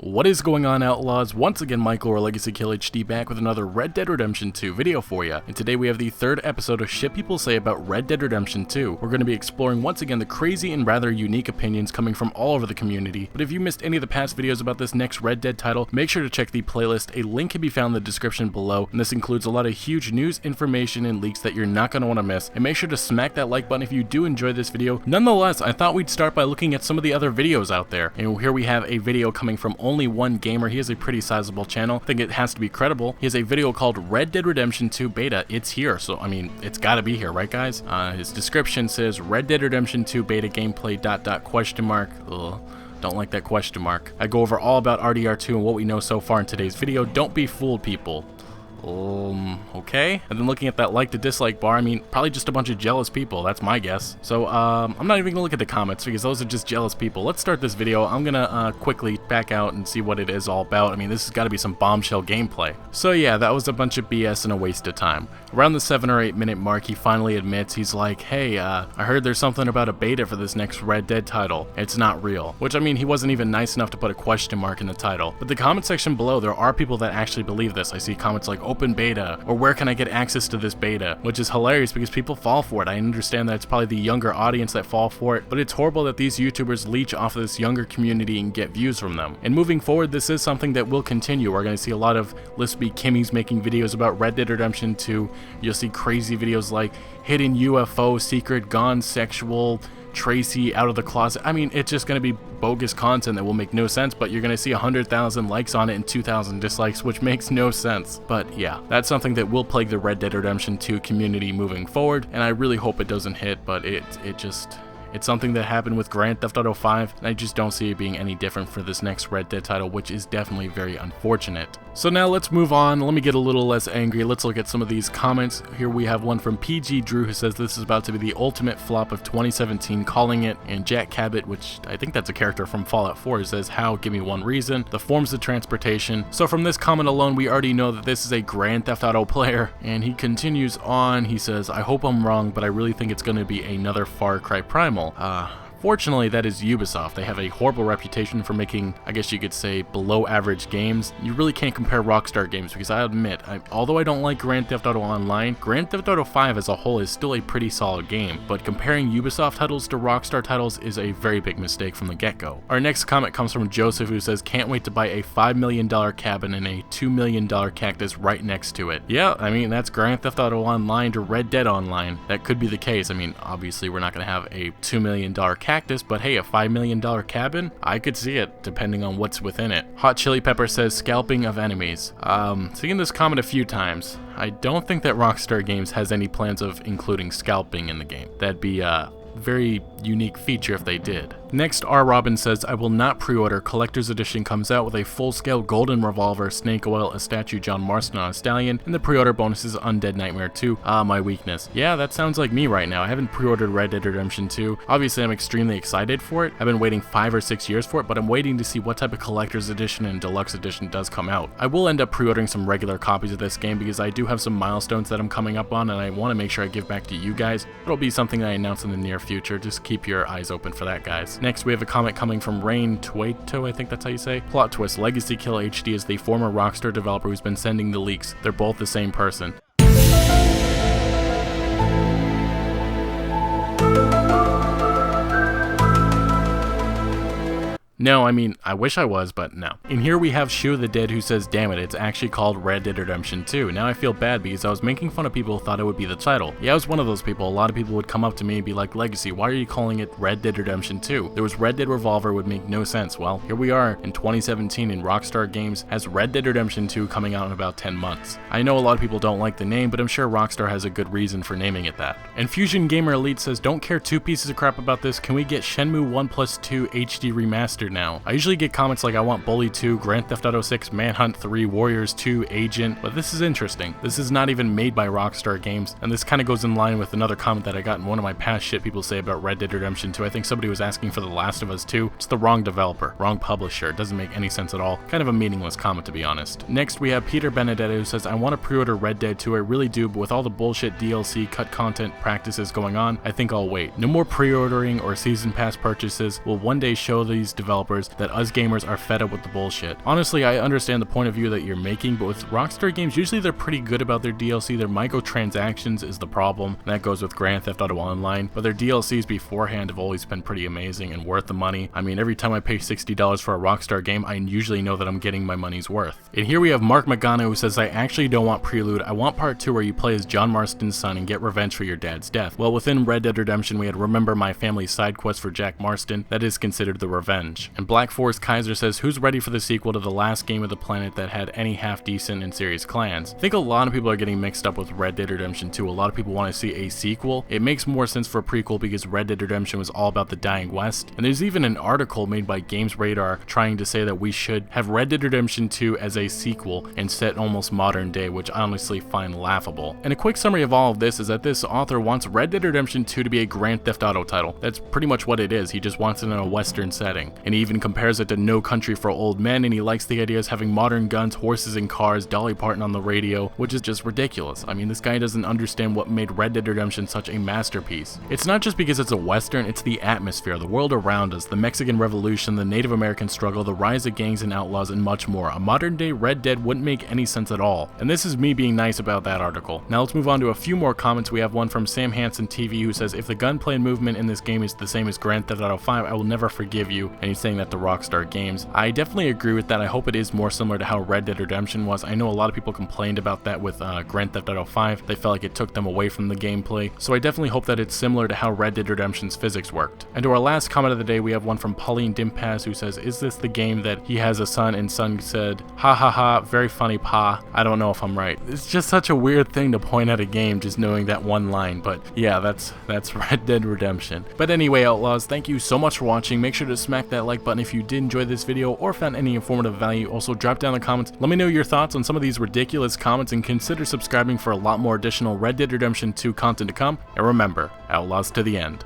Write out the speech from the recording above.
What is going on, Outlaws? Once again, Michael or Legacy Kill HD back with another Red Dead Redemption 2 video for you. And today we have the third episode of Shit People Say About Red Dead Redemption 2. We're going to be exploring once again the crazy and rather unique opinions coming from all over the community. But if you missed any of the past videos about this next Red Dead title, make sure to check the playlist. A link can be found in the description below, and this includes a lot of huge news, information, and leaks that you're not going to want to miss. And make sure to smack that like button if you do enjoy this video. Nonetheless, I thought we'd start by looking at some of the other videos out there. And here we have a video coming from Only One Gamer. He has a pretty sizable channel. I think it has to be credible. He has a video called Red Dead Redemption 2 Beta. It's here, so I mean, it's gotta be here, right guys? His description says Red Dead Redemption 2 Beta gameplay ... Ugh. Don't like that question mark. I go over all about RDR2 and what we know so far in today's video. Don't be fooled, people. Okay. And then looking at that like to dislike bar, I mean, probably just a bunch of jealous people. That's my guess. So, I'm not even gonna look at the comments because those are just jealous people. Let's start this video. I'm gonna, quickly back out and see what it is all about. I mean, this has got to be some bombshell gameplay. So yeah, that was a bunch of BS and a waste of time. Around the 7 or 8 minute mark, he finally admits, he's like, hey, I heard there's something about a beta for this next Red Dead title. It's not real. Which, I mean, he wasn't even nice enough to put a question mark in the title. But the comment section below, there are people that actually believe this. I see comments like, open beta, or where can I get access to this beta, which is hilarious because people fall for it. I understand that it's probably the younger audience that fall for it, but it's horrible that these YouTubers leech off of this younger community and get views from them. And moving forward, this is something that will continue. We're going to see a lot of Lispy Kimmies making videos about Red Dead Redemption 2. You'll see crazy videos like hidden UFO, secret gone sexual, Tracy out of the closet. I mean, it's just going to be bogus content that will make no sense, but you're going to see 100,000 likes on it and 2,000 dislikes, which makes no sense. But yeah, that's something that will plague the Red Dead Redemption 2 community moving forward, and I really hope it doesn't hit, but it's something that happened with Grand Theft Auto 5, and I just don't see it being any different for this next Red Dead title, which is definitely very unfortunate. So now let's move on. Let me get a little less angry. Let's look at some of these comments. Here we have one from PG Drew who says this is about to be the ultimate flop of 2017, calling it, and Jack Cabot, which I think that's a character from Fallout 4, says, how? Give me one reason. The forms of transportation. So from this comment alone, we already know that this is a Grand Theft Auto player, and he continues on. He says, I hope I'm wrong, but I really think it's going to be another Far Cry Primal. Fortunately, that is Ubisoft. They have a horrible reputation for making, I guess you could say, below average games. You really can't compare Rockstar games because I admit, although I don't like Grand Theft Auto Online, Grand Theft Auto 5 as a whole is still a pretty solid game, but comparing Ubisoft titles to Rockstar titles is a very big mistake from the get-go. Our next comment comes from Joseph who says, can't wait to buy a $5 million cabin and a $2 million cactus right next to it. Yeah, I mean, that's Grand Theft Auto Online to Red Dead Online. That could be the case. I mean, obviously we're not going to have a $2 million cactus, but hey, a $5 million cabin? I could see it, depending on what's within it. Hot Chili Pepper says, scalping of enemies. Seeing this comment a few times, I don't think that Rockstar Games has any plans of including scalping in the game. That'd be a very unique feature if they did. Next, R. Robin says, I will not pre-order. Collector's Edition comes out with a full-scale golden revolver, snake oil, a statue John Marston on a stallion, and the pre-order bonus is Undead Nightmare 2. My weakness. Yeah, that sounds like me right now. I haven't pre-ordered Red Dead Redemption 2. Obviously, I'm extremely excited for it. I've been waiting 5 or 6 years for it, but I'm waiting to see what type of Collector's Edition and Deluxe Edition does come out. I will end up pre-ordering some regular copies of this game because I do have some milestones that I'm coming up on, and I want to make sure I give back to you guys. It'll be something that I announce in the near future. Just keep your eyes open for that, guys. Next, we have a comment coming from Rain Tueto, I think that's how you say. Plot twist, Legacy Kill HD is the former Rockstar developer who's been sending the leaks. They're both the same person. No, I mean, I wish I was, but no. And here we have Shoe the Dead who says, damn it, it's actually called Red Dead Redemption 2. Now I feel bad because I was making fun of people who thought it would be the title. Yeah, I was one of those people. A lot of people would come up to me and be like, Legacy, why are you calling it Red Dead Redemption 2? There was Red Dead Revolver, would make no sense. Well, here we are in 2017 and Rockstar Games has Red Dead Redemption 2 coming out in about 10 months. I know a lot of people don't like the name, but I'm sure Rockstar has a good reason for naming it that. And Fusion Gamer Elite says, don't care two pieces of crap about this. Can we get Shenmue 1+2 HD Remastered now? I usually get comments like I want Bully 2, Grand Theft Auto 6, Manhunt 3, Warriors 2, Agent, but this is interesting. This is not even made by Rockstar Games, and this kind of goes in line with another comment that I got in one of my past Shit People Say about Red Dead Redemption 2. I think somebody was asking for The Last of Us 2. It's the wrong developer, wrong publisher. It doesn't make any sense at all. Kind of a meaningless comment, to be honest. Next, we have Peter Benedetto who says, I want to pre-order Red Dead 2. I really do, but with all the bullshit DLC cut content practices going on, I think I'll wait. No more pre-ordering or season pass purchases. Will one day show these developers developers that us gamers are fed up with the bullshit. Honestly, I understand the point of view that you're making, but with Rockstar games, usually they're pretty good about their DLC. Their microtransactions is the problem, and that goes with Grand Theft Auto Online, but their DLCs beforehand have always been pretty amazing and worth the money. I mean, every time I pay $60 for a Rockstar game, I usually know that I'm getting my money's worth. And here we have Mark Magano, who says, I actually don't want Prelude, I want part 2 where you play as John Marston's son and get revenge for your dad's death. Well, within Red Dead Redemption, we had Remember My Family side quest for Jack Marston, that is considered the revenge. And Black Forest Kaiser says, who's ready for the sequel to the last game of the planet that had any half-decent and serious clans? I think a lot of people are getting mixed up with Red Dead Redemption 2. A lot of people want to see a sequel. It makes more sense for a prequel because Red Dead Redemption was all about the dying West, and there's even an article made by Games Radar trying to say that we should have Red Dead Redemption 2 as a sequel and set almost modern day, which I honestly find laughable. And a quick summary of all of this is that this author wants Red Dead Redemption 2 to be a Grand Theft Auto title. That's pretty much what it is. He just wants it in a Western setting. And he even compares it to No Country for Old Men, and he likes the idea of having modern guns, horses and cars, Dolly Parton on the radio, which is just ridiculous. I mean, this guy doesn't understand what made Red Dead Redemption such a masterpiece. It's not just because it's a Western, it's the atmosphere, the world around us, the Mexican Revolution, the Native American struggle, the rise of gangs and outlaws, and much more. A modern day Red Dead wouldn't make any sense at all. And this is me being nice about that article. Now let's move on to a few more comments. We have one from Sam Hansen TV who says, if the gunplay and movement in this game is the same as Grand Theft Auto 5, I will never forgive you. And he's saying that to Rockstar Games. I definitely agree with that. I hope it is more similar to how Red Dead Redemption was. I know a lot of people complained about that with Grand Theft Auto 5. They felt like it took them away from the gameplay. So I definitely hope that it's similar to how Red Dead Redemption's physics worked. And to our last comment of the day, we have one from Pauline Dimpaz who says, is this the game that he has a son and son said, ha ha ha, very funny pa. I don't know if I'm right. It's just such a weird thing to point at a game just knowing that one line, but yeah, that's Red Dead Redemption. But anyway, Outlaws, thank you so much for watching. Make sure to smack that like button if you did enjoy this video or found any informative value. Also, drop down in the comments. Let me know your thoughts on some of these ridiculous comments and consider subscribing for a lot more additional Red Dead Redemption 2 content to come. And remember, Outlaws to the end.